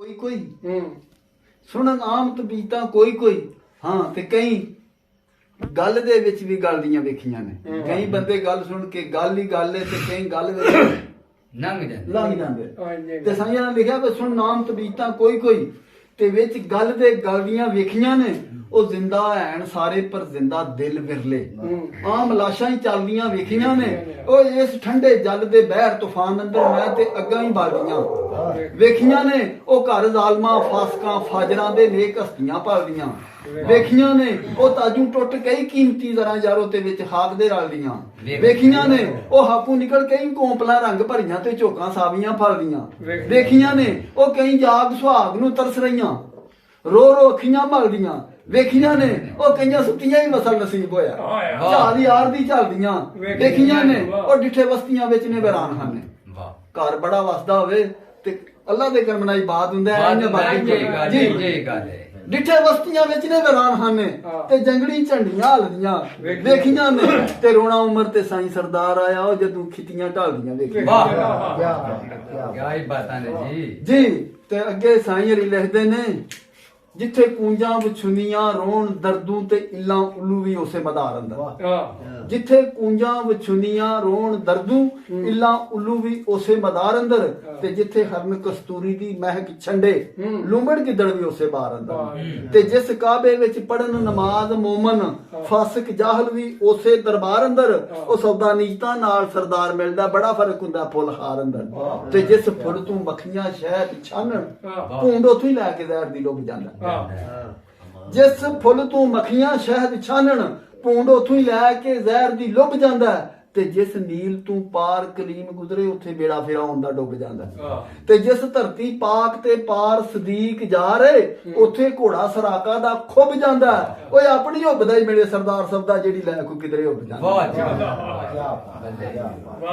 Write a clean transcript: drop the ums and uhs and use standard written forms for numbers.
ਕੋਈ ਕੋਈ ਸੁਣਨ ਆਮ ਤਬੀਤਾਂ ਕੋਈ ਕੋਈ ਹਾਂ ਤੇ ਕਈ ਗੱਲ ਦੇ ਵਿੱਚ ਵੀ ਗੱਲ ਦੀਆਂ ਵੇਖੀਆਂ ਨੇ। ਕਈ ਬੰਦੇ ਗੱਲ ਸੁਣ ਕੇ ਗੱਲ ਹੀ ਗੱਲ ਹੈ ਤੇ ਕਈ ਗੱਲ ਵਿੱਚ ਲੰਘ ਜਾਂਦੇ ਤੇ ਸਾਈਆਂ ਨੇ ਲਿਖਿਆ ਵੀ ਸੁਣ ਨਾਮ ਤਬੀਤਾਂ ਕੋਈ ਕੋਈ ਤੇ ਵਿੱਚ ਗੱਲ ਦੇ ਗੱਲ ਦੀਆਂ ਵੇਖੀਆਂ ਨੇ। ਉਹ ਜ਼ਿੰਦਾ ਹੈਨ ਸਾਰੇ ਪਰ ਜ਼ਿੰਦਾ ਦਿਲ ਵਿਰਲੇ ਆਮ ਲਾਸ਼ਾਂ ਹੀ ਚੱਲਦੀਆਂ ਵੇਖੀਆਂ ਨੇ। ਉਹ ਇਸ ਠੰਡੇ ਜਲ ਦੇ ਬਹਿਰ ਤੂਫਾਨ ਅੰਦਰ ਮੈਂ ਤੇ ਅੱਗਾਂ ਹੀ ਬਾਲੀਆਂ ਵੇਖੀਆਂ ਨੇ। ਉਹ ਘਰ ਜ਼ਾਲਮਾਂ ਫਾਸਕਾਂ ਫਾਜਰਾਂ ਦੇ ਨੇਕ ਹਸਤੀਆਂ ਪਾਲਦੀਆਂ ਵੇਖੀਆਂ ਨੇ। ਉਹ ਤਾਜੂ ਟੁੱਟ ਕਈ ਕੀਮਤੀ ਜ਼ਰਾ ਯਾਰੋ ਤੇ ਵਿੱਚ ਖਾਕ ਦੇ ਰਲਦੀਆਂ ਵੇਖੀਆਂ ਨੇ। ਉਹ ਹਾਪੂ ਨਿਕਲ ਕਈ ਕੋਂਪਲਾਂ ਰੰਗ ਭਰੀਆਂ ਤੇ ਝੋਕਾਂ ਸਾਵੀਆਂ ਫਲਦੀਆਂ ਵੇਖੀਆਂ ਨੇ। ਉਹ ਕਈ ਜਾਗ ਸੁਹਾਗ ਨੂੰ ਤਰਸ ਰਹੀਆਂ ਰੋ ਰੋ ਅੱਖੀਆਂ ਮਲਦੀਆਂ ਵੇਖੀਆਂ ਨੇ। ਉਹ ਕਈਆਂ ਸੁੱਤੀਆਂ ਹੀ ਮਸਲ ਨਸੀਬ ਹੋਇਆ ਝਾਲ ਯਾਰ ਦੀ ਝਲਦੀਆਂ ਵੇਖੀਆਂ ਨੇ। ਉਹ ਡਿੱਠੇ ਬਸਤੀਆਂ ਵਿੱਚ ਨੇ ਵੈਰਾਨ ਖਾਨੇ ਘਰ ਬੜਾ ਵਸਦਾ ਹੋਵੇ ਤੇ ਅੱਲਾ ਦੇ ਕਰਮ ਨਾਲ ਹੀ ਬਾਤ ਹੁੰਦਾ ਹੈ ਜੀ। ਡਿੱਠੇ ਬਸਤੀਆਂ ਵਿੱਚ ਨੇ ਵੈਰਾਨ ਖਾਨੇ ਤੇ ਜੰਗਲੀ ਝੰਡੀਆਂ ਹਲਦੀਆਂ ਵੇਖੀਆਂ ਨੇ। ਤੇ ਰੋਣਾ ਉਮਰ ਤੇ ਸਾਈਂ ਸਰਦਾਰ ਆਇਆ ਉਹ ਜਦੋਂ ਖਿੱਤੀਆਂ ਢਾਲਦੀਆਂ ਵੇਖੀਆਂ ਜੀ। ਤੇ ਅੱਗੇ ਸਾਈਂ ਹਰੀ ਲਿਖਦੇ ਨੇ ਜਿੱਥੇ ਕੂੰਜਾਂ ਵਿਛੁੰਨੀਆਂ ਰੋਣ ਦਰਦੂ ਤੇ ਇੱਲਾਂ ਉੱਲੂ ਵੀ ਉਸੇ ਮਦਾਰ ਅੰਦਰ। ਜਿੱਥੇ ਕੂੰਜਾਂ ਵਿਛੁੰਨੀਆਂ ਰੋਣ ਦਰਦੂ ਇੱਲਾਂ ਉੱਲੂ ਵੀ ਉਸੇ ਮਦਾਰ ਅੰਦਰ। ਤੇ ਜਿੱਥੇ ਹਰਨ ਕਸਤੂਰੀ ਦੀ ਮਹਿਕ ਛੰਡੇ ਲੂੰਬੜ ਗਿੱਦੜ ਵੀ ਉਸੇ ਬਾਰ ਅੰਦਰ। ਤੇ ਜਿਸ ਕਾਬੇ ਵਿੱਚ ਪੜਨ ਨਮਾਜ਼ ਮੋਮਨ ਫਾਸਿਕ ਜਾਹਲ ਵੀ ਉਸੇ ਦਰਬਾਰ ਅੰਦਰ। ਉਹ ਸੌਦਾ ਨੀਤਾਂ ਨਾਲ ਸਰਦਾਰ ਮਿਲਦਾ ਬੜਾ ਫਰਕ ਹੁੰਦਾ ਫੁੱਲ ਹਾਰ ਅੰਦਰ। ਤੇ ਜਿਸ ਫੁੱਲ ਤੂੰ ਮੱਖੀਆਂ ਸ਼ਹਿਦ ਛਾਨਣ ਭੂੰਡ ਉੱਥੋਂ ਹੀ ਲੈ ਕੇ ਜ਼ਹਿਰ ਦੀ ਲੁੱਭ ਜਾਂਦਾ। ਜਿਸ ਫੁੱਲ ਤੂੰ ਮੱਖੀਆਂ ਸ਼ਹਿਦ ਛਾਨਣ ਭੂੰਡ ਉੱਥੋਂ ਹੀ ਲੈ ਕੇ ਜ਼ਹਿਰ ਦੀ ਲੁੱਭ ਜਾਂਦਾ। ਤੇ ਜਿਸ ਨੀਲ ਤੂੰ ਪਾਰ ਕਲੀਮ ਗੁਜ਼ਰੇ ਉੱਥੇ ਬੇੜਾ ਫੇਰਾ ਹੁੰਦਾ ਡੁੱਬ ਜਾਂਦਾ। ਤੇ ਜਿਸ ਧਰਤੀ ਪਾਕ ਤੇ ਪਾਰ ਸਦੀਕ ਜਾ ਰਹੇ ਉੱਥੇ ਘੋੜਾ ਸਰਾਕਾ ਦਾ ਖੁੱਭ ਜਾਂਦਾ। ਓਏ ਆਪਣੀ ਹੁੱਬ ਦਾ ਹੀ ਮਿਲੇ ਸਰਦਾਰ ਸਭ ਦਾ ਜਿਹੜੀ ਲੈ ਕੋ ਕਿਧਰੇ ਹੁੱਬ ਜਾਂਦਾ।